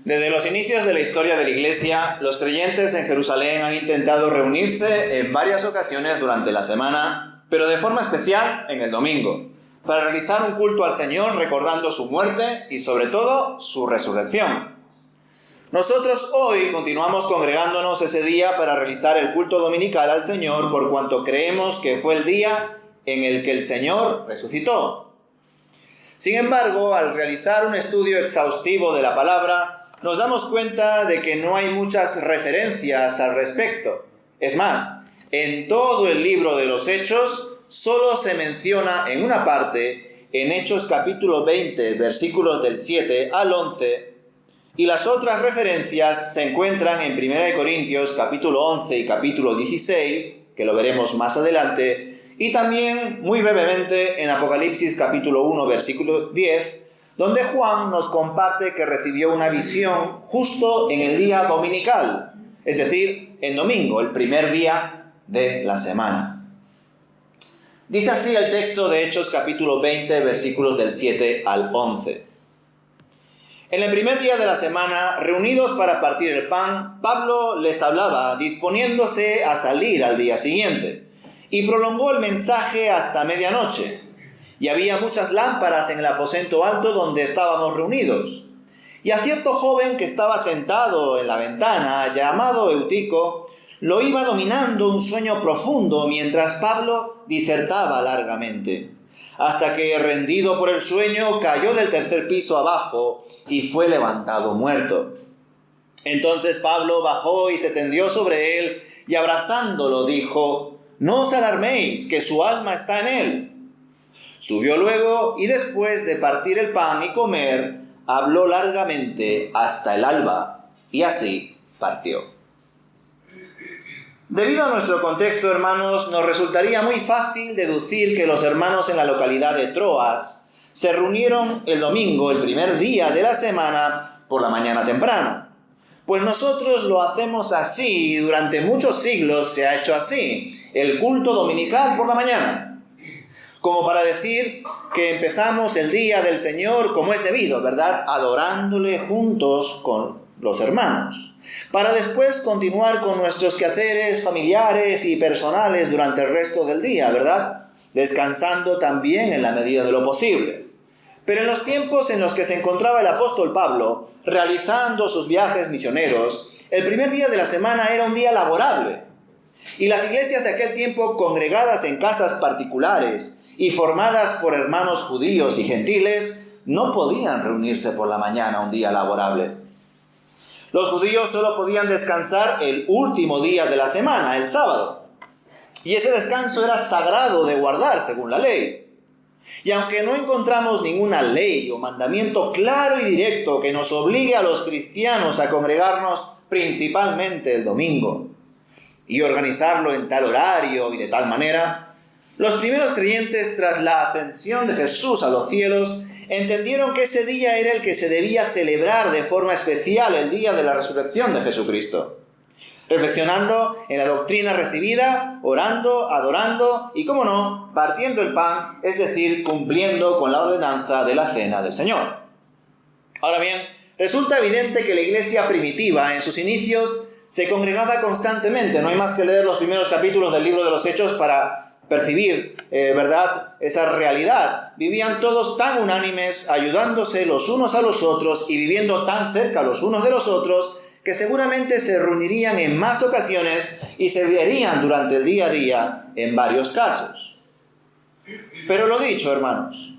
Desde los inicios de la historia de la Iglesia, los creyentes en Jerusalén han intentado reunirse en varias ocasiones durante la semana, pero de forma especial en el domingo, para realizar un culto al Señor recordando su muerte y sobre todo su resurrección. Nosotros hoy continuamos congregándonos ese día para realizar el culto dominical al Señor por cuanto creemos que fue el día en el que el Señor resucitó. Sin embargo, al realizar un estudio exhaustivo de la palabra, nos damos cuenta de que no hay muchas referencias al respecto. Es más, en todo el libro de los Hechos, solo se menciona en una parte, en Hechos capítulo 20, versículos del 7 al 11, y las otras referencias se encuentran en 1 Corintios capítulo 11 y capítulo 16, que lo veremos más adelante, y también muy brevemente en Apocalipsis capítulo 1, versículo 10, donde Juan nos comparte que recibió una visión justo en el día dominical, es decir, en domingo, el primer día de la semana. Dice así el texto de Hechos capítulo 20, versículos del 7 al 11. En el primer día de la semana, reunidos para partir el pan, Pablo les hablaba, disponiéndose a salir al día siguiente, y prolongó el mensaje hasta medianoche. Y había muchas lámparas en el aposento alto donde estábamos reunidos. Y a cierto joven que estaba sentado en la ventana, llamado Eutico, lo iba dominando un sueño profundo mientras Pablo disertaba largamente, hasta que, rendido por el sueño, cayó del tercer piso abajo y fue levantado muerto. Entonces Pablo bajó y se tendió sobre él, y abrazándolo dijo: «No os alarméis, que su alma está en él». Subió luego, y después de partir el pan y comer, habló largamente hasta el alba, y así partió. Debido a nuestro contexto, hermanos, nos resultaría muy fácil deducir que los hermanos en la localidad de Troas se reunieron el domingo, el primer día de la semana, por la mañana temprano. Pues nosotros lo hacemos así y durante muchos siglos se ha hecho así, el culto dominical por la mañana. Como para decir que empezamos el día del Señor como es debido, ¿verdad? Adorándole juntos con los hermanos, para después continuar con nuestros quehaceres familiares y personales durante el resto del día, ¿verdad? Descansando también en la medida de lo posible. Pero en los tiempos en los que se encontraba el apóstol Pablo, realizando sus viajes misioneros, el primer día de la semana era un día laborable. Y las iglesias de aquel tiempo, congregadas en casas particulares y formadas por hermanos judíos y gentiles, no podían reunirse por la mañana un día laborable. Los judíos solo podían descansar el último día de la semana, el sábado. Y ese descanso era sagrado de guardar según la ley. Y aunque no encontramos ninguna ley o mandamiento claro y directo que nos obligue a los cristianos a congregarnos principalmente el domingo y organizarlo en tal horario y de tal manera, los primeros creyentes, tras la ascensión de Jesús a los cielos, entendieron que ese día era el que se debía celebrar de forma especial, el día de la resurrección de Jesucristo. Reflexionando en la doctrina recibida, orando, adorando y, cómo no, partiendo el pan, es decir, cumpliendo con la ordenanza de la cena del Señor. Ahora bien, resulta evidente que la iglesia primitiva, en sus inicios, se congregaba constantemente. No hay más que leer los primeros capítulos del libro de los Hechos para percibir, ¿verdad?, esa realidad. Vivían todos tan unánimes, ayudándose los unos a los otros y viviendo tan cerca los unos de los otros, que seguramente se reunirían en más ocasiones y se verían durante el día a día en varios casos. Pero lo dicho, hermanos,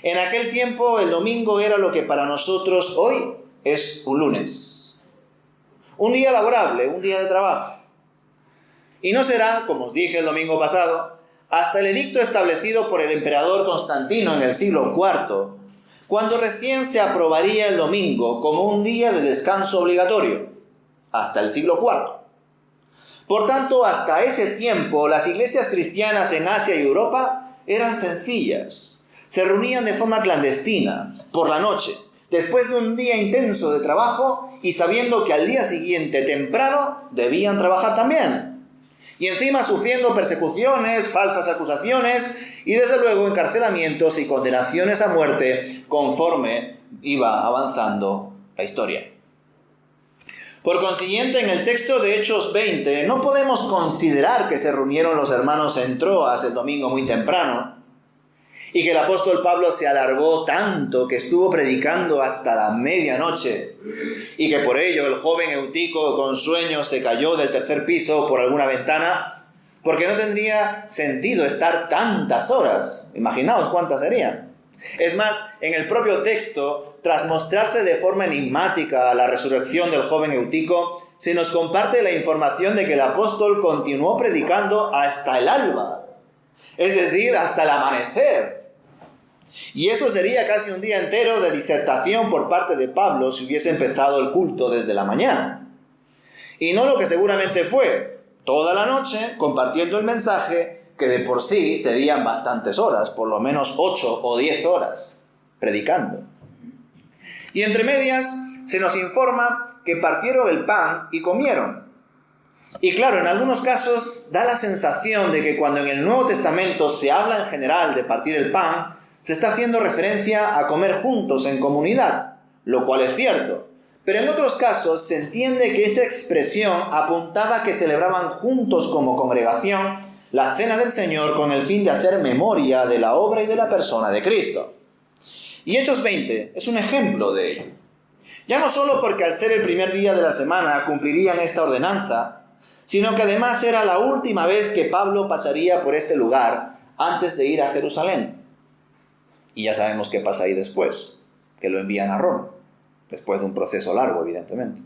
en aquel tiempo el domingo era lo que para nosotros hoy es un lunes. Un día laborable, un día de trabajo. Y no será, como os dije el domingo pasado, hasta el edicto establecido por el emperador Constantino en el siglo IV, cuando recién se aprobaría el domingo como un día de descanso obligatorio, hasta el siglo IV. Por tanto, hasta ese tiempo, las iglesias cristianas en Asia y Europa eran sencillas. Se reunían de forma clandestina, por la noche, después de un día intenso de trabajo y sabiendo que al día siguiente, temprano, debían trabajar también. Y encima sufriendo persecuciones, falsas acusaciones y desde luego encarcelamientos y condenaciones a muerte conforme iba avanzando la historia. Por consiguiente, en el texto de Hechos 20 no podemos considerar que se reunieron los hermanos en Troas el domingo muy temprano y que el apóstol Pablo se alargó tanto que estuvo predicando hasta la medianoche y que por ello el joven Eutico con sueño se cayó del tercer piso por alguna ventana, porque no tendría sentido estar tantas horas. Imaginaos cuántas serían. Es más, en el propio texto, tras mostrarse de forma enigmática la resurrección del joven Eutico, se nos comparte la información de que el apóstol continuó predicando hasta el alba, es decir, hasta el amanecer. Y eso sería casi un día entero de disertación por parte de Pablo si hubiese empezado el culto desde la mañana. Y no lo que seguramente fue, toda la noche compartiendo el mensaje, que de por sí serían bastantes horas, por lo menos 8 o 10 horas, predicando. Y entre medias se nos informa que partieron el pan y comieron. Y claro, en algunos casos da la sensación de que cuando en el Nuevo Testamento se habla en general de partir el pan, se está haciendo referencia a comer juntos en comunidad, lo cual es cierto. Pero en otros casos se entiende que esa expresión apuntaba a que celebraban juntos como congregación la cena del Señor con el fin de hacer memoria de la obra y de la persona de Cristo. Y Hechos 20 es un ejemplo de ello. Ya no solo porque al ser el primer día de la semana cumplirían esta ordenanza, sino que además era la última vez que Pablo pasaría por este lugar antes de ir a Jerusalén. Y ya sabemos qué pasa ahí después, que lo envían a Roma, después de un proceso largo, evidentemente.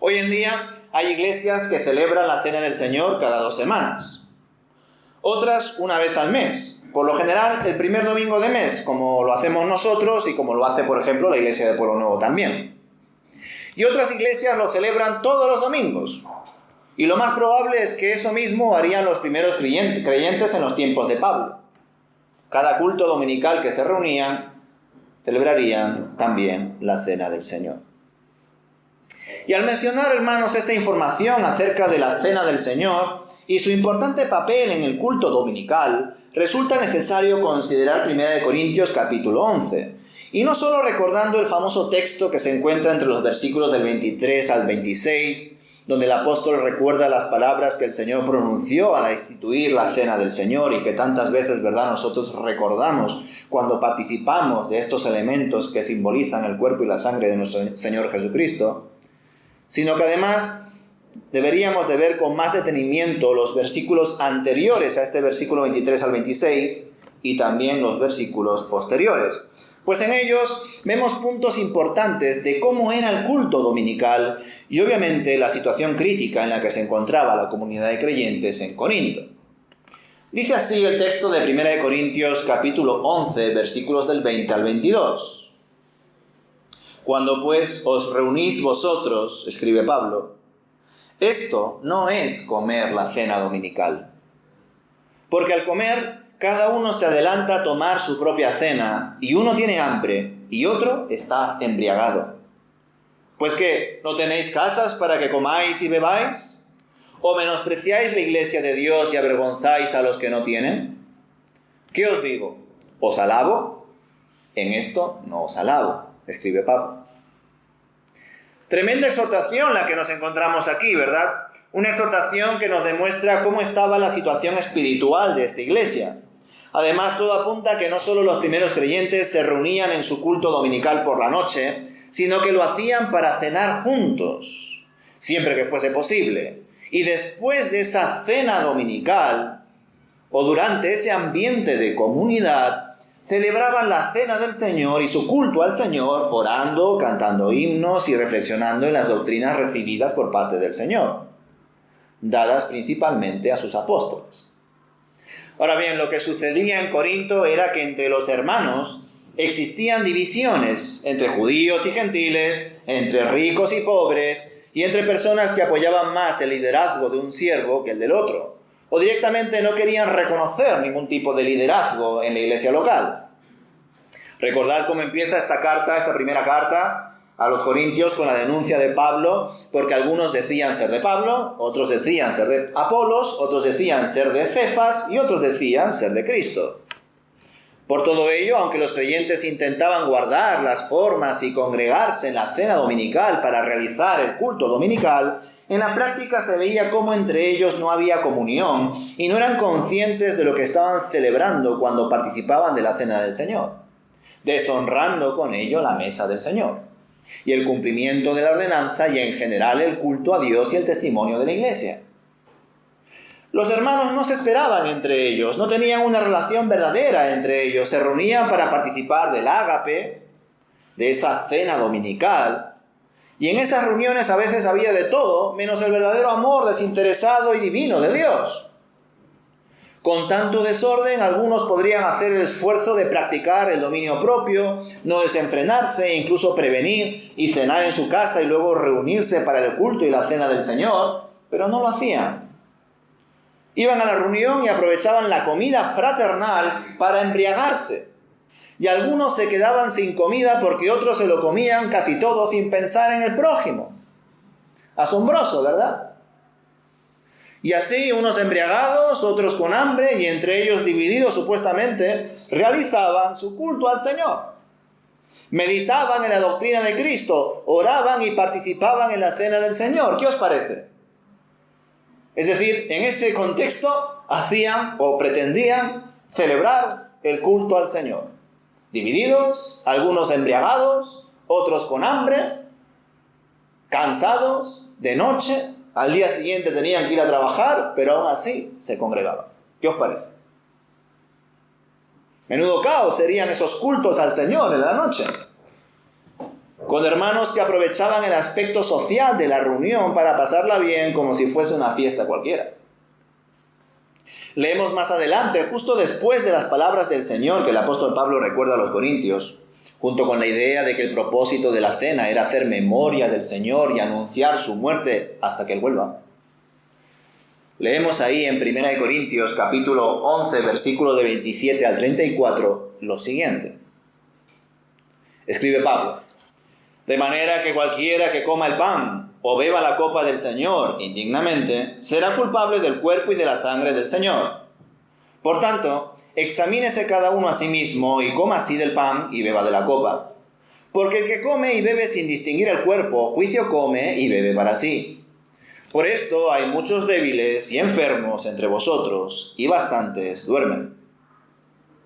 Hoy en día hay iglesias que celebran la cena del Señor cada 2 semanas. Otras una vez al mes, por lo general el primer domingo de mes, como lo hacemos nosotros y como lo hace, por ejemplo, la iglesia de Pueblo Nuevo también. Y otras iglesias lo celebran todos los domingos. Y lo más probable es que eso mismo harían los primeros creyentes en los tiempos de Pablo. Cada culto dominical que se reunían, celebrarían también la cena del Señor. Y al mencionar, hermanos, esta información acerca de la cena del Señor y su importante papel en el culto dominical, resulta necesario considerar 1 Corintios capítulo 11, y no solo recordando el famoso texto que se encuentra entre los versículos del 23 al 26, donde el apóstol recuerda las palabras que el Señor pronunció al instituir la cena del Señor y que tantas veces, ¿verdad?, nosotros recordamos cuando participamos de estos elementos que simbolizan el cuerpo y la sangre de nuestro Señor Jesucristo, sino que además deberíamos de ver con más detenimiento los versículos anteriores a este versículo 23 al 26 y también los versículos posteriores. Pues en ellos vemos puntos importantes de cómo era el culto dominical y obviamente la situación crítica en la que se encontraba la comunidad de creyentes en Corinto. Dice así el texto de 1 Corintios capítulo 11, versículos del 20 al 22. Cuando pues os reunís vosotros, escribe Pablo, esto no es comer la cena dominical. Porque al comer, cada uno se adelanta a tomar su propia cena, y uno tiene hambre, y otro está embriagado. ¿Pues qué? ¿No tenéis casas para que comáis y bebáis? ¿O menospreciáis la iglesia de Dios y avergonzáis a los que no tienen? ¿Qué os digo? ¿Os alabo? En esto no os alabo, escribe Pablo. Tremenda exhortación la que nos encontramos aquí, ¿verdad? Una exhortación que nos demuestra cómo estaba la situación espiritual de esta iglesia. Además, todo apunta a que no solo los primeros creyentes se reunían en su culto dominical por la noche, sino que lo hacían para cenar juntos, siempre que fuese posible. Y después de esa cena dominical, o durante ese ambiente de comunidad, celebraban la cena del Señor y su culto al Señor, orando, cantando himnos y reflexionando en las doctrinas recibidas por parte del Señor, dadas principalmente a sus apóstoles. Ahora bien, lo que sucedía en Corinto era que entre los hermanos existían divisiones entre judíos y gentiles, entre ricos y pobres, y entre personas que apoyaban más el liderazgo de un siervo que el del otro, o directamente no querían reconocer ningún tipo de liderazgo en la iglesia local. Recordad cómo empieza esta primera carta a los Corintios con la denuncia de Pablo, porque algunos decían ser de Pablo, otros decían ser de Apolos, otros decían ser de Cefas y otros decían ser de Cristo. Por todo ello, aunque los creyentes intentaban guardar las formas y congregarse en la cena dominical para realizar el culto dominical, en la práctica se veía cómo entre ellos no había comunión y no eran conscientes de lo que estaban celebrando cuando participaban de la cena del Señor, deshonrando con ello la mesa del Señor y el cumplimiento de la ordenanza y en general el culto a Dios y el testimonio de la Iglesia. Los hermanos no se esperaban entre ellos, no tenían una relación verdadera entre ellos, se reunían para participar del ágape, de esa cena dominical, y en esas reuniones a veces había de todo, menos el verdadero amor desinteresado y divino de Dios. Con tanto desorden, algunos podrían hacer el esfuerzo de practicar el dominio propio, no desenfrenarse, incluso prevenir y cenar en su casa y luego reunirse para el culto y la cena del Señor, pero no lo hacían. Iban a la reunión y aprovechaban la comida fraternal para embriagarse. Y algunos se quedaban sin comida porque otros se lo comían casi todo sin pensar en el prójimo. Asombroso, ¿verdad? Y así, unos embriagados, otros con hambre y entre ellos divididos supuestamente, realizaban su culto al Señor. Meditaban en la doctrina de Cristo, oraban y participaban en la cena del Señor. ¿Qué os parece? Es decir, en ese contexto hacían o pretendían celebrar el culto al Señor. Divididos, algunos embriagados, otros con hambre, cansados, de noche, al día siguiente tenían que ir a trabajar, pero aún así se congregaban. ¿Qué os parece? Menudo caos serían esos cultos al Señor en la noche, con hermanos que aprovechaban el aspecto social de la reunión para pasarla bien como si fuese una fiesta cualquiera. Leemos más adelante, justo después de las palabras del Señor que el apóstol Pablo recuerda a los corintios, junto con la idea de que el propósito de la cena era hacer memoria del Señor y anunciar su muerte hasta que Él vuelva. Leemos ahí en 1 Corintios capítulo 11, versículo de 27 al 34, lo siguiente. Escribe Pablo: de manera que cualquiera que coma el pan o beba la copa del Señor indignamente, será culpable del cuerpo y de la sangre del Señor. Por tanto, examínese cada uno a sí mismo y coma así del pan y beba de la copa. Porque el que come y bebe sin distinguir el cuerpo, juicio come y bebe para sí. Por esto hay muchos débiles y enfermos entre vosotros, y bastantes duermen.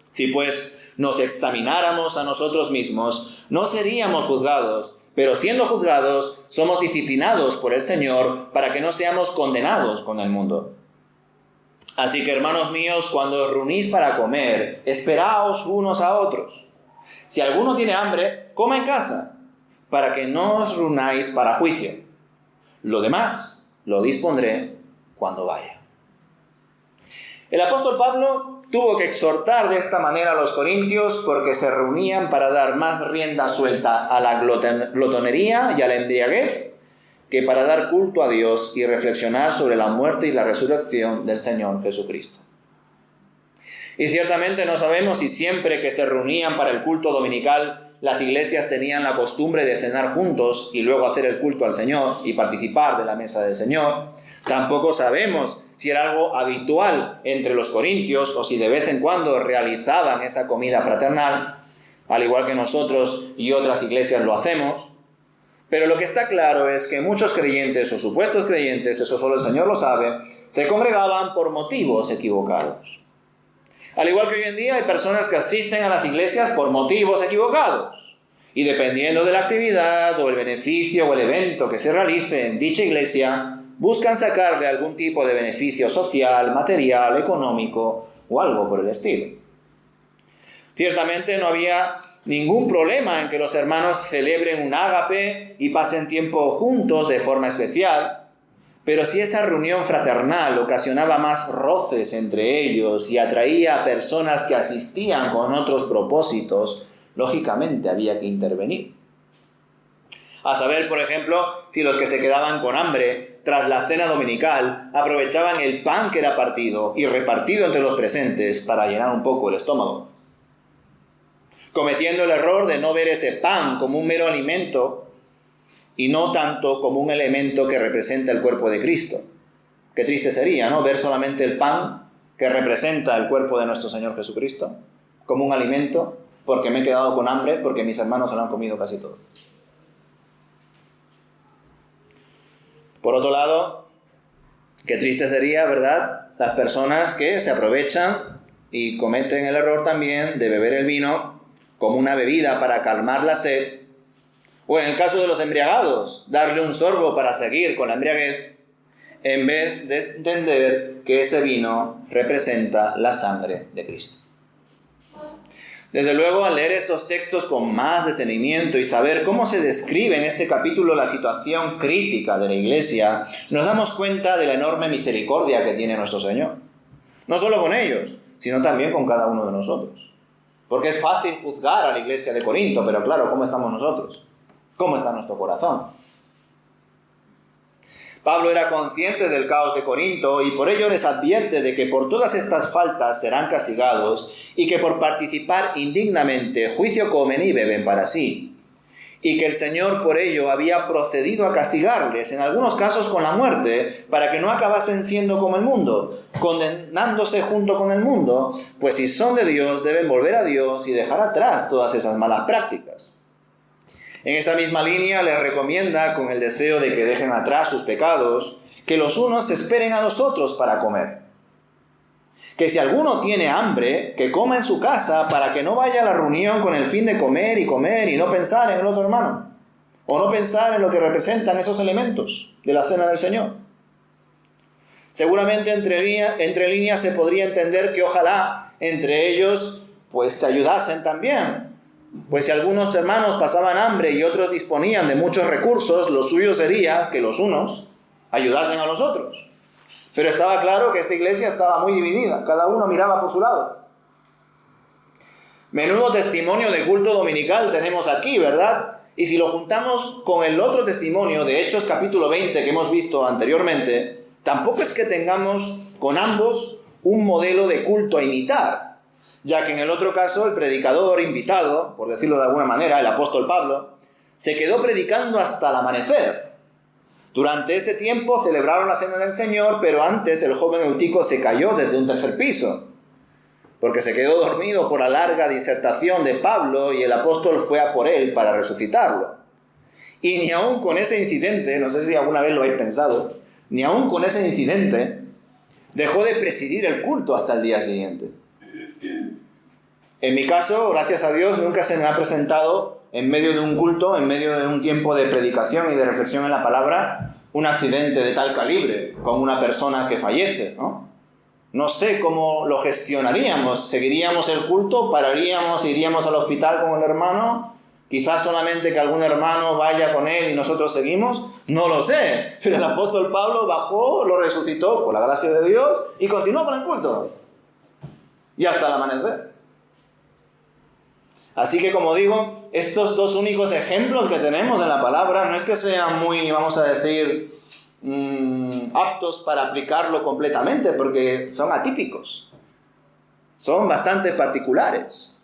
Si pues nos examináramos a nosotros mismos, no seríamos juzgados, pero siendo juzgados, somos disciplinados por el Señor para que no seamos condenados con el mundo. Así que, hermanos míos, cuando os reunís para comer, esperaos unos a otros. Si alguno tiene hambre, coma en casa, para que no os reunáis para juicio. Lo demás lo dispondré cuando vaya. El apóstol Pablo tuvo que exhortar de esta manera a los corintios porque se reunían para dar más rienda suelta a la glotonería y a la embriaguez que para dar culto a Dios y reflexionar sobre la muerte y la resurrección del Señor Jesucristo. Y ciertamente no sabemos si siempre que se reunían para el culto dominical las iglesias tenían la costumbre de cenar juntos y luego hacer el culto al Señor y participar de la mesa del Señor. Tampoco sabemos si era algo habitual entre los corintios o si de vez en cuando realizaban esa comida fraternal, al igual que nosotros y otras iglesias lo hacemos. Pero lo que está claro es que muchos creyentes o supuestos creyentes, eso solo el Señor lo sabe, se congregaban por motivos equivocados. Al igual que hoy en día hay personas que asisten a las iglesias por motivos equivocados. Y dependiendo de la actividad o el beneficio o el evento que se realice en dicha iglesia, buscan sacarle algún tipo de beneficio social, material, económico o algo por el estilo. Ciertamente no había ningún problema en que los hermanos celebren un ágape y pasen tiempo juntos de forma especial, pero si esa reunión fraternal ocasionaba más roces entre ellos y atraía a personas que asistían con otros propósitos, lógicamente había que intervenir. A saber, por ejemplo, si los que se quedaban con hambre tras la cena dominical aprovechaban el pan que era partido y repartido entre los presentes para llenar un poco el estómago, cometiendo el error de no ver ese pan como un mero alimento y no tanto como un elemento que representa el cuerpo de Cristo. Qué triste sería, ¿no?, ver solamente el pan que representa el cuerpo de nuestro Señor Jesucristo. como un alimento porque me he quedado con hambre, porque mis hermanos se lo han comido casi todo. Por otro lado, qué triste sería, ¿verdad?, las personas que se aprovechan y cometen el error también de beber el vino como una bebida para calmar la sed, o en el caso de los embriagados, darle un sorbo para seguir con la embriaguez, en vez de entender que ese vino representa la sangre de Cristo. Desde luego, al leer estos textos con más detenimiento y saber cómo se describe en este capítulo la situación crítica de la Iglesia, nos damos cuenta de la enorme misericordia que tiene nuestro Señor. No solo con ellos, sino también con cada uno de nosotros. Porque es fácil juzgar a la Iglesia de Corinto, pero claro, ¿cómo estamos nosotros? ¿Cómo está nuestro corazón? Pablo era consciente del caos de Corinto y por ello les advierte de que por todas estas faltas serán castigados y que por participar indignamente juicio comen y beben para sí. Y que el Señor por ello había procedido a castigarles, en algunos casos con la muerte, para que no acabasen siendo como el mundo, condenándose junto con el mundo, pues si son de Dios deben volver a Dios y dejar atrás todas esas malas prácticas. En esa misma línea les recomienda, con el deseo de que dejen atrás sus pecados, que los unos esperen a los otros para comer. Que si alguno tiene hambre, que coma en su casa para que no vaya a la reunión con el fin de comer y no pensar en el otro hermano, o no pensar en lo que representan esos elementos de la cena del Señor. Seguramente entre líneas se podría entender que ojalá entre ellos pues se ayudasen también. Pues si algunos hermanos pasaban hambre y otros disponían de muchos recursos, lo suyo sería que los unos ayudasen a los otros. Pero estaba claro que esta iglesia estaba muy dividida, cada uno miraba por su lado. Menudo testimonio de culto dominical tenemos aquí, ¿verdad? Y si lo juntamos con el otro testimonio de Hechos capítulo 20 que hemos visto anteriormente, tampoco es que tengamos con ambos un modelo de culto a imitar. Ya que en el otro caso el predicador invitado, por decirlo de alguna manera, el apóstol Pablo, se quedó predicando hasta el amanecer. Durante ese tiempo celebraron la cena del Señor, pero antes el joven Eutico se cayó desde un tercer piso, porque se quedó dormido por la larga disertación de Pablo y el apóstol fue a por él para resucitarlo. Y ni aún con ese incidente, no sé si alguna vez lo habéis pensado, ni aún con ese incidente dejó de presidir el culto hasta el día siguiente. En mi caso, gracias a Dios, nunca se me ha presentado en medio de un culto, en medio de un tiempo de predicación y de reflexión en la palabra, un accidente de tal calibre, con una persona que fallece, ¿no? No sé cómo lo gestionaríamos. ¿Seguiríamos el culto? ¿Pararíamos? ¿Iríamos al hospital con el hermano? ¿Quizás solamente que algún hermano vaya con él y nosotros seguimos? No lo sé. Pero el apóstol Pablo bajó, lo resucitó por la gracia de Dios y continuó con el culto. Y hasta el amanecer. Así que, como digo, estos dos únicos ejemplos que tenemos en la palabra no es que sean muy, vamos a decir, aptos para aplicarlo completamente, porque son atípicos. Son bastante particulares.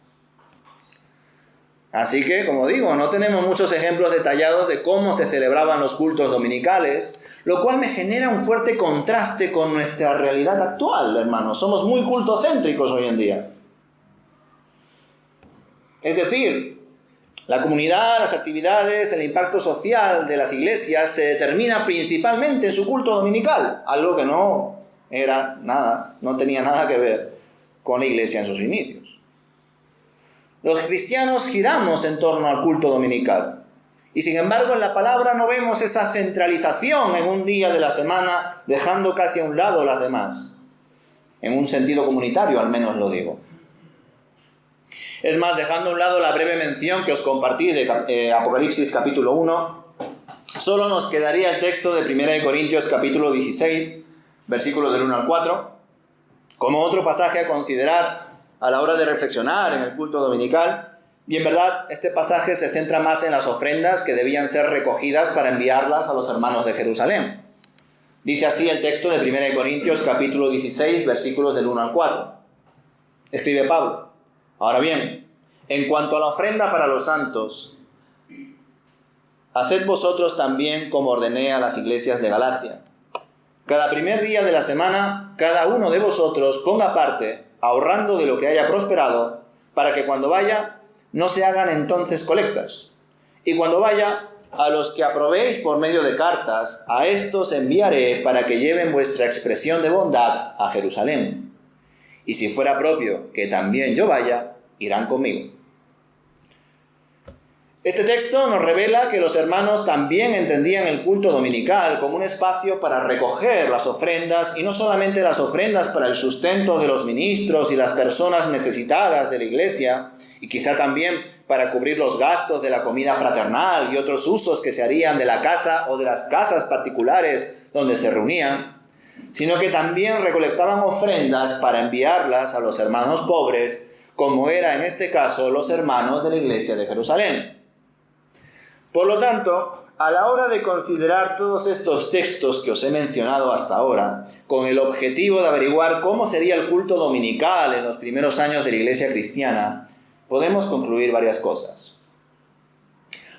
Así que, como digo, no tenemos muchos ejemplos detallados de cómo se celebraban los cultos dominicales, lo cual me genera un fuerte contraste con nuestra realidad actual, hermanos. Somos muy cultocéntricos hoy en día. Es decir, la comunidad, las actividades, el impacto social de las iglesias se determina principalmente en su culto dominical, algo que no era nada, no tenía nada que ver con la iglesia en sus inicios. Los cristianos giramos en torno al culto dominical y sin embargo en la palabra no vemos esa centralización en un día de la semana, dejando casi a un lado las demás. En un sentido comunitario, al menos lo digo. Es más, dejando a un lado la breve mención que os compartí de Apocalipsis capítulo 1, solo nos quedaría el texto de 1 Corintios capítulo 16, versículos del 1 al 4, como otro pasaje a considerar a la hora de reflexionar en el culto dominical. Y en verdad, este pasaje se centra más en las ofrendas que debían ser recogidas para enviarlas a los hermanos de Jerusalén. Dice así el texto de 1 Corintios capítulo 16, versículos del 1 al 4. Escribe Pablo: Ahora bien, en cuanto a la ofrenda para los santos, haced vosotros también como ordené a las iglesias de Galacia. Cada primer día de la semana, cada uno de vosotros ponga aparte, ahorrando de lo que haya prosperado, para que cuando vaya no se hagan entonces colectas. Y cuando vaya, a los que aprobéis por medio de cartas, a estos enviaré para que lleven vuestra expresión de bondad a Jerusalén. Y si fuera propio que también yo vaya, irán conmigo. Este texto nos revela que los hermanos también entendían el culto dominical como un espacio para recoger las ofrendas, y no solamente las ofrendas para el sustento de los ministros y las personas necesitadas de la iglesia, y quizá también para cubrir los gastos de la comida fraternal y otros usos que se harían de la casa o de las casas particulares donde se reunían, sino que también recolectaban ofrendas para enviarlas a los hermanos pobres, como era en este caso los hermanos de la iglesia de Jerusalén. Por lo tanto, a la hora de considerar todos estos textos que os he mencionado hasta ahora, con el objetivo de averiguar cómo sería el culto dominical en los primeros años de la iglesia cristiana, podemos concluir varias cosas.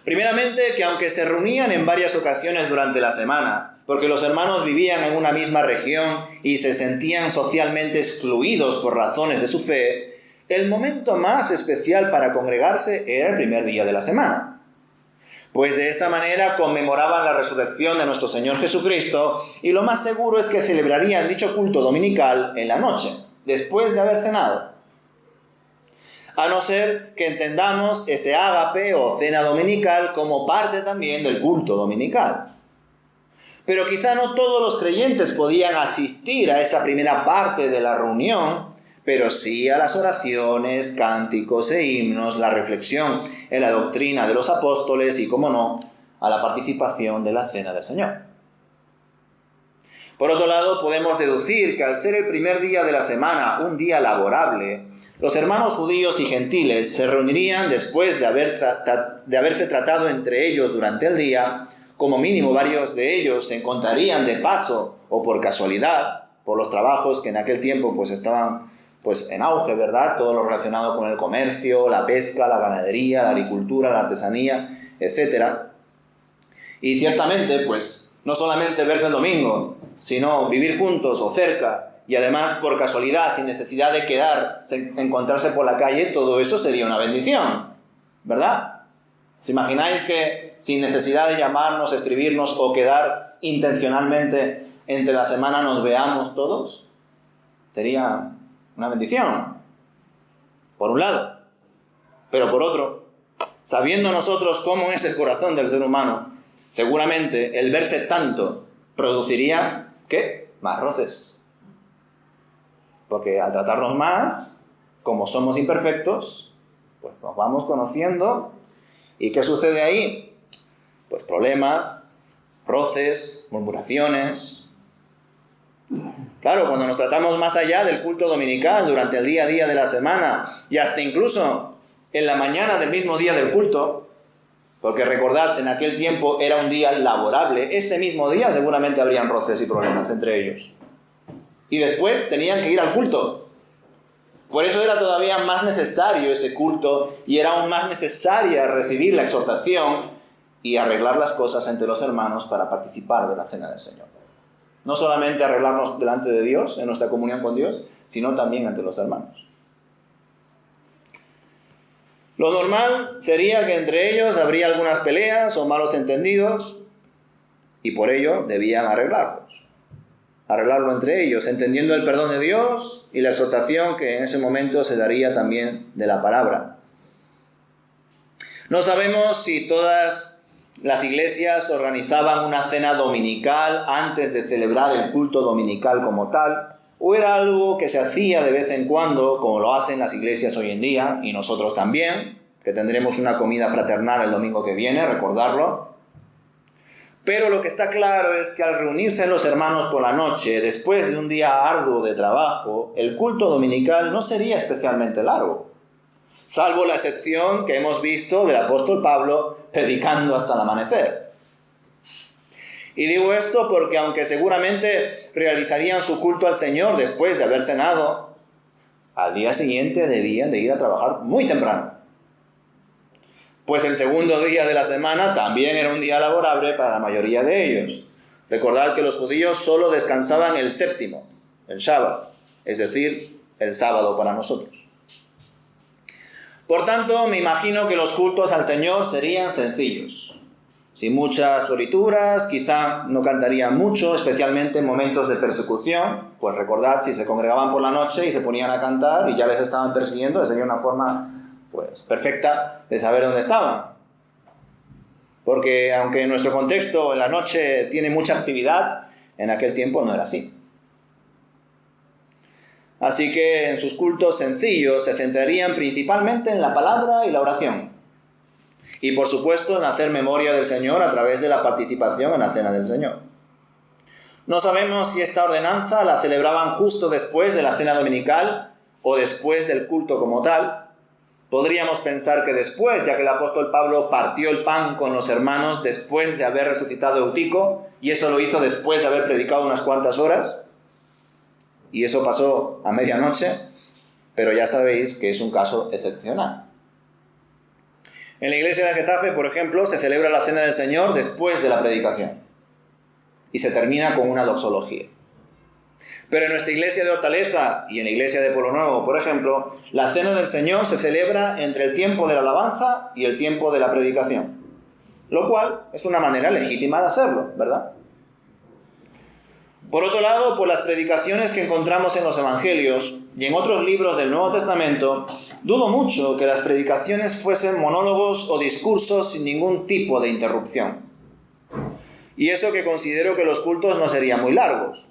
Primeramente, que aunque se reunían en varias ocasiones durante la semana, porque los hermanos vivían en una misma región y se sentían socialmente excluidos por razones de su fe, el momento más especial para congregarse era el primer día de la semana. Pues de esa manera conmemoraban la resurrección de nuestro Señor Jesucristo, y lo más seguro es que celebrarían dicho culto dominical en la noche, después de haber cenado. A no ser que entendamos ese ágape o cena dominical como parte también del culto dominical. Pero quizá no todos los creyentes podían asistir a esa primera parte de la reunión, pero sí a las oraciones, cánticos e himnos, la reflexión en la doctrina de los apóstoles y, como no, a la participación de la cena del Señor. Por otro lado, podemos deducir que al ser el primer día de la semana un día laborable, los hermanos judíos y gentiles se reunirían después de haberse tratado entre ellos durante el día. Como mínimo varios de ellos se encontrarían de paso o por casualidad, por los trabajos que en aquel tiempo estaban en auge, ¿verdad? Todo lo relacionado con el comercio, la pesca, la ganadería, la agricultura, la artesanía, etc. Y ciertamente, no solamente verse el domingo, sino vivir juntos o cerca, y además por casualidad, sin necesidad de encontrarse por la calle, todo eso sería una bendición, ¿verdad? ¿Os imagináis que sin necesidad de llamarnos, escribirnos o quedar intencionalmente entre la semana nos veamos todos? Sería una bendición, por un lado. Pero por otro, sabiendo nosotros cómo es el corazón del ser humano, seguramente el verse tanto produciría, ¿qué? Más roces. Porque al tratarnos más, como somos imperfectos, nos vamos conociendo. ¿Y qué sucede ahí? Problemas, roces, murmuraciones. Claro, cuando nos tratamos más allá del culto dominical, durante el día a día de la semana, y hasta incluso en la mañana del mismo día del culto, porque recordad, en aquel tiempo era un día laborable, ese mismo día seguramente habrían roces y problemas entre ellos. Y después tenían que ir al culto. Por eso era todavía más necesario ese culto, y era aún más necesaria recibir la exhortación y arreglar las cosas entre los hermanos para participar de la cena del Señor. No solamente arreglarnos delante de Dios, en nuestra comunión con Dios, sino también entre los hermanos. Lo normal sería que entre ellos habría algunas peleas o malos entendidos, y por ello debían arreglarlo entre ellos, entendiendo el perdón de Dios y la exhortación que en ese momento se daría también de la palabra. No sabemos si todas las iglesias organizaban una cena dominical antes de celebrar el culto dominical como tal, o era algo que se hacía de vez en cuando, como lo hacen las iglesias hoy en día, y nosotros también, que tendremos una comida fraternal el domingo que viene, recordarlo. Pero lo que está claro es que al reunirse los hermanos por la noche, después de un día arduo de trabajo, el culto dominical no sería especialmente largo, salvo la excepción que hemos visto del apóstol Pablo predicando hasta el amanecer. Y digo esto porque aunque seguramente realizarían su culto al Señor después de haber cenado, al día siguiente debían de ir a trabajar muy temprano. Pues el segundo día de la semana también era un día laborable para la mayoría de ellos. Recordad que los judíos solo descansaban el séptimo, el Shabbat, es decir, el sábado para nosotros. Por tanto, me imagino que los cultos al Señor serían sencillos, sin muchas florituras, quizá no cantarían mucho, especialmente en momentos de persecución. Pues recordad, si se congregaban por la noche y se ponían a cantar y ya les estaban persiguiendo, sería una forma pues perfecta de saber dónde estaban. Porque aunque en nuestro contexto en la noche tiene mucha actividad, en aquel tiempo no era así. Así que en sus cultos sencillos se centrarían principalmente en la palabra y la oración. Y por supuesto en hacer memoria del Señor a través de la participación en la cena del Señor. No sabemos si esta ordenanza la celebraban justo después de la cena dominical o después del culto como tal. Podríamos pensar que después, ya que el apóstol Pablo partió el pan con los hermanos después de haber resucitado Eutico, y eso lo hizo después de haber predicado unas cuantas horas, y eso pasó a medianoche, pero ya sabéis que es un caso excepcional. En la iglesia de Getafe, por ejemplo, se celebra la cena del Señor después de la predicación, y se termina con una doxología. Pero en nuestra iglesia de Hortaleza y en la iglesia de Pueblo Nuevo, por ejemplo, la cena del Señor se celebra entre el tiempo de la alabanza y el tiempo de la predicación. Lo cual es una manera legítima de hacerlo, ¿verdad? Por otro lado, por las predicaciones que encontramos en los Evangelios y en otros libros del Nuevo Testamento, dudo mucho que las predicaciones fuesen monólogos o discursos sin ningún tipo de interrupción. Y eso que considero que los cultos no serían muy largos.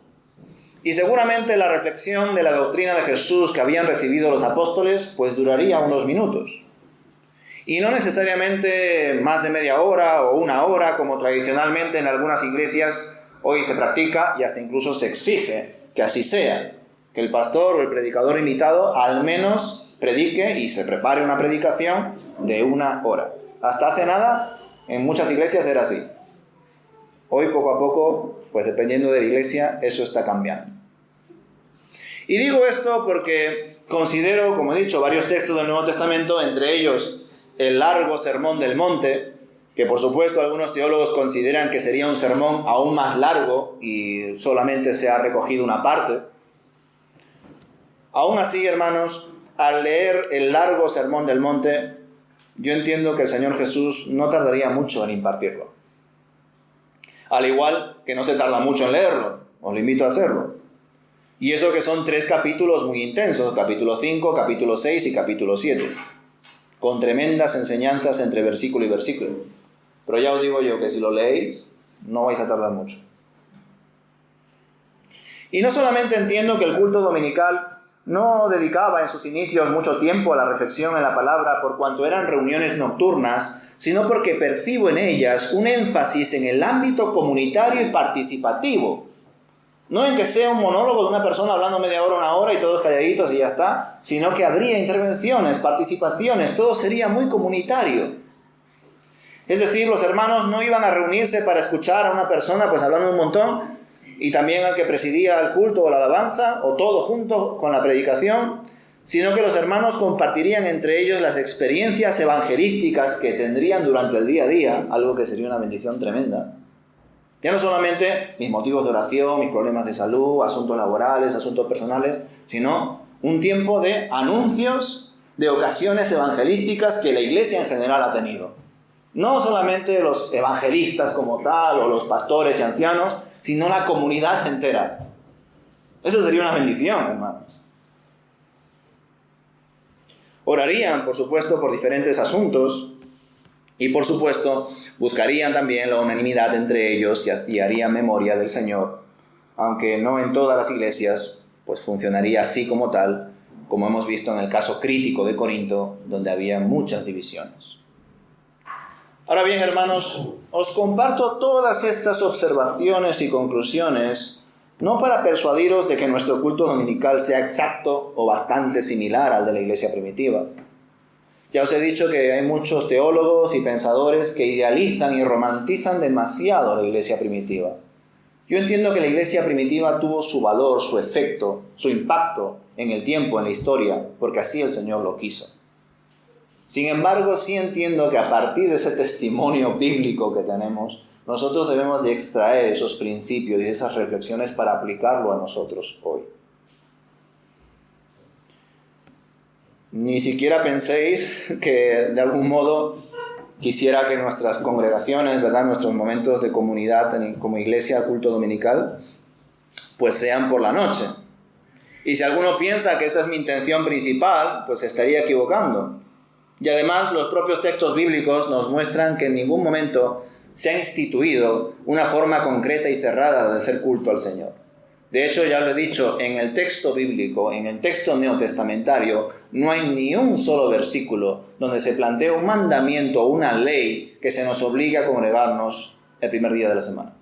Y seguramente la reflexión de la doctrina de Jesús que habían recibido los apóstoles pues duraría unos minutos. Y no necesariamente más de media hora o una hora como tradicionalmente en algunas iglesias hoy se practica y hasta incluso se exige que así sea. Que el pastor o el predicador invitado al menos predique y se prepare una predicación de una hora. Hasta hace nada en muchas iglesias era así. Hoy poco a poco, pues dependiendo de la iglesia, eso está cambiando. Y digo esto porque considero, como he dicho, varios textos del Nuevo Testamento, entre ellos el largo Sermón del Monte, que por supuesto algunos teólogos consideran que sería un sermón aún más largo y solamente se ha recogido una parte. Aún así, hermanos, al leer el largo Sermón del Monte, yo entiendo que el Señor Jesús no tardaría mucho en impartirlo. Al igual que no se tarda mucho en leerlo, os lo invito a hacerlo. Y eso que son 3 capítulos muy intensos, capítulo 5, capítulo 6 y capítulo 7, con tremendas enseñanzas entre versículo y versículo. Pero ya os digo yo que si lo leéis, no vais a tardar mucho. Y no solamente entiendo que el culto dominical no dedicaba en sus inicios mucho tiempo a la reflexión en la palabra por cuanto eran reuniones nocturnas, sino porque percibo en ellas un énfasis en el ámbito comunitario y participativo. No en que sea un monólogo de una persona hablando media hora, una hora y todos calladitos y ya está, sino que habría intervenciones, participaciones, todo sería muy comunitario. Es decir, los hermanos no iban a reunirse para escuchar a una persona pues hablando un montón y también al que presidía el culto o la alabanza, o todo junto con la predicación, sino que los hermanos compartirían entre ellos las experiencias evangelísticas que tendrían durante el día a día, algo que sería una bendición tremenda. Ya no solamente mis motivos de oración, mis problemas de salud, asuntos laborales, asuntos personales, sino un tiempo de anuncios de ocasiones evangelísticas que la iglesia en general ha tenido. No solamente los evangelistas como tal, o los pastores y ancianos, sino la comunidad entera. Eso sería una bendición, hermanos. Orarían, por supuesto, por diferentes asuntos y, por supuesto, buscarían también la unanimidad entre ellos y harían memoria del Señor, aunque no en todas las iglesias, pues funcionaría así como tal, como hemos visto en el caso crítico de Corinto, donde había muchas divisiones. Ahora bien, hermanos, os comparto todas estas observaciones y conclusiones no para persuadiros de que nuestro culto dominical sea exacto o bastante similar al de la iglesia primitiva. Ya os he dicho que hay muchos teólogos y pensadores que idealizan y romantizan demasiado la iglesia primitiva. Yo entiendo que la iglesia primitiva tuvo su valor, su efecto, su impacto en el tiempo, en la historia, porque así el Señor lo quiso. Sin embargo, sí entiendo que a partir de ese testimonio bíblico que tenemos, nosotros debemos de extraer esos principios y esas reflexiones para aplicarlo a nosotros hoy. Ni siquiera penséis que de algún modo quisiera que nuestras congregaciones, ¿verdad?, nuestros momentos de comunidad como iglesia, culto dominical, pues sean por la noche. Y si alguno piensa que esa es mi intención principal, pues se estaría equivocando. Y además los propios textos bíblicos nos muestran que en ningún momento se ha instituido una forma concreta y cerrada de hacer culto al Señor. De hecho, ya lo he dicho, en el texto bíblico, en el texto neotestamentario, no hay ni un solo versículo donde se plantee un mandamiento o una ley que se nos obligue a congregarnos el primer día de la semana.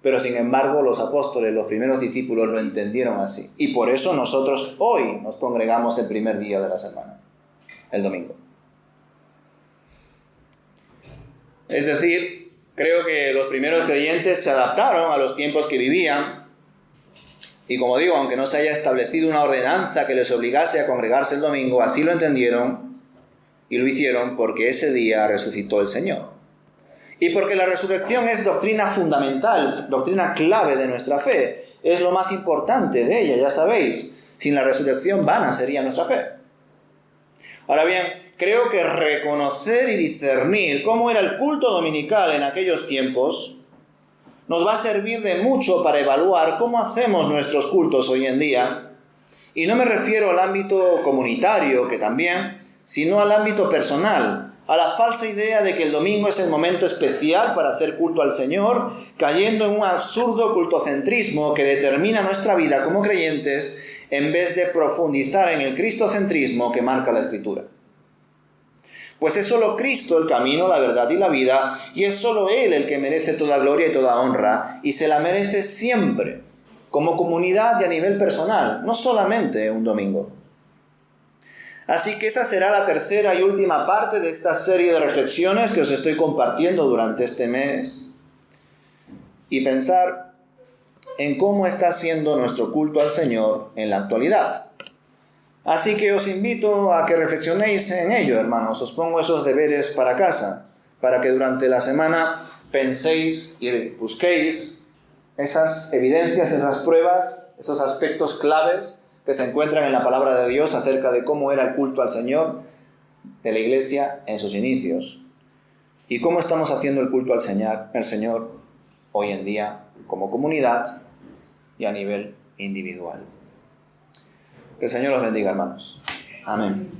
Pero sin embargo, los apóstoles, los primeros discípulos, lo entendieron así. Y por eso nosotros hoy nos congregamos el primer día de la semana, el domingo. Es decir, creo que los primeros creyentes se adaptaron a los tiempos que vivían y, como digo, aunque no se haya establecido una ordenanza que les obligase a congregarse el domingo, así lo entendieron y lo hicieron porque ese día resucitó el Señor. Y porque la resurrección es doctrina fundamental, doctrina clave de nuestra fe. Es lo más importante de ella, ya sabéis. Sin la resurrección vana sería nuestra fe. Ahora bien, creo que reconocer y discernir cómo era el culto dominical en aquellos tiempos nos va a servir de mucho para evaluar cómo hacemos nuestros cultos hoy en día. Y no me refiero al ámbito comunitario, que también, sino al ámbito personal, a la falsa idea de que el domingo es el momento especial para hacer culto al Señor, cayendo en un absurdo cultocentrismo que determina nuestra vida como creyentes en vez de profundizar en el cristocentrismo que marca la Escritura. Pues es solo Cristo el camino, la verdad y la vida, y es solo Él el que merece toda gloria y toda honra, y se la merece siempre, como comunidad y a nivel personal, no solamente un domingo. Así que esa será la tercera y última parte de esta serie de reflexiones que os estoy compartiendo durante este mes. Y pensar en cómo está siendo nuestro culto al Señor en la actualidad. Así que os invito a que reflexionéis en ello, hermanos. Os pongo esos deberes para casa, para que durante la semana penséis y busquéis esas evidencias, esas pruebas, esos aspectos claves que se encuentran en la palabra de Dios acerca de cómo era el culto al Señor de la iglesia en sus inicios y cómo estamos haciendo el culto al Señor hoy en día como comunidad y a nivel individual. Que el Señor los bendiga, hermanos. Amén.